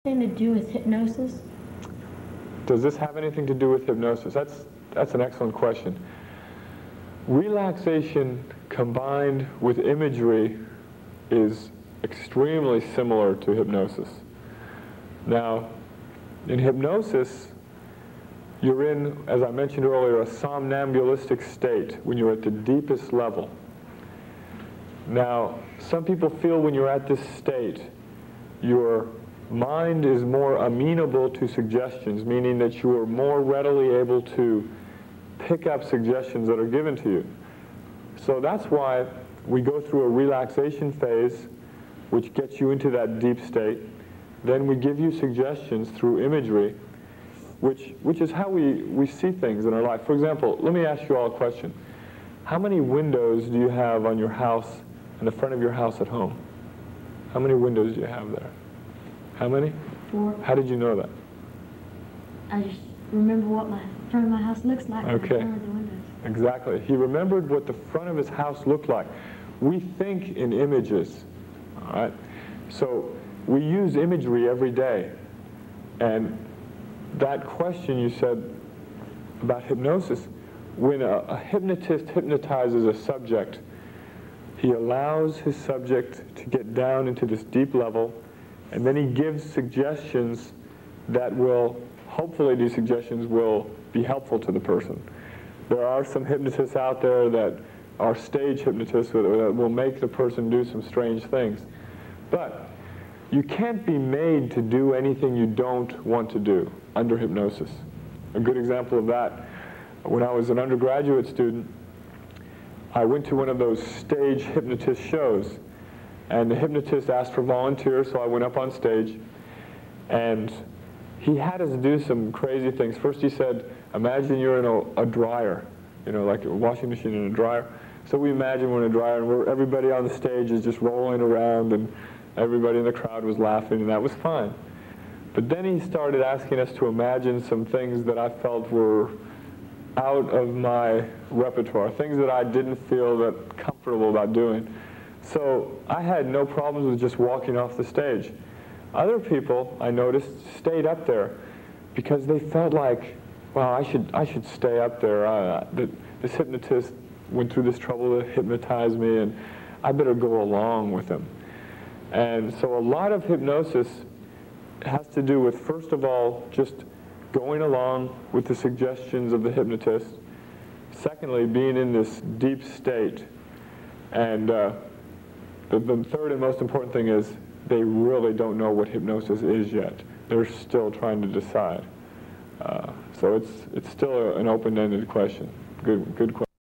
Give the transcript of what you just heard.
anything to do with hypnosis? Does this have anything to do with hypnosis? That's an excellent question. Relaxation combined with imagery is extremely similar to hypnosis. Now, in hypnosis, you're in, as I mentioned earlier, a somnambulistic state when you're at the deepest level. Now, some people feel when you're at this state, your mind is more amenable to suggestions, meaning that you are more readily able to pick up suggestions that are given to you. So that's why we go through a relaxation phase, which gets you into that deep state. Then we give you suggestions through imagery, which is how we see things in our life. For example, let me ask you all a question. How many windows do you have on your house, in the front of your house at home? How many windows do you have there? How many? 4. How did you know that? I just remember what my front of my house looks like. Okay. And the windows. Exactly. He remembered what the front of his house looked like. We think in images, all right? So we use imagery every day. And that question you said about hypnosis, when a hypnotist hypnotizes a subject, he allows his subject to get down into this deep level, and then he gives suggestions that will, hopefully these suggestions will be helpful to the person. There are some hypnotists out there that are stage hypnotists that will make the person do some strange things. But you can't be made to do anything you don't want to do under hypnosis. A good example of that, when I was an undergraduate student, I went to one of those stage hypnotist shows, and the hypnotist asked for volunteers, so I went up on stage, and he had us do some crazy things. First he said, imagine you're in a dryer, you know, like a washing machine in a dryer. So we imagine we're in a dryer, and everybody on the stage is just rolling around, and everybody in the crowd was laughing, and that was fine. But then he started asking us to imagine some things that I felt were out of my repertoire, things that I didn't feel that comfortable about doing. So I had no problems with just walking off the stage. Other people, I noticed, stayed up there because they felt like, well, I should stay up there. This hypnotist went through this trouble to hypnotize me, and I better go along with him. And so a lot of hypnosis has to do with, first of all, just going along with the suggestions of the hypnotist. Secondly, being in this deep state. And the third and most important thing is they really don't know what hypnosis is yet. They're still trying to decide. So it's still an open-ended question. Good question.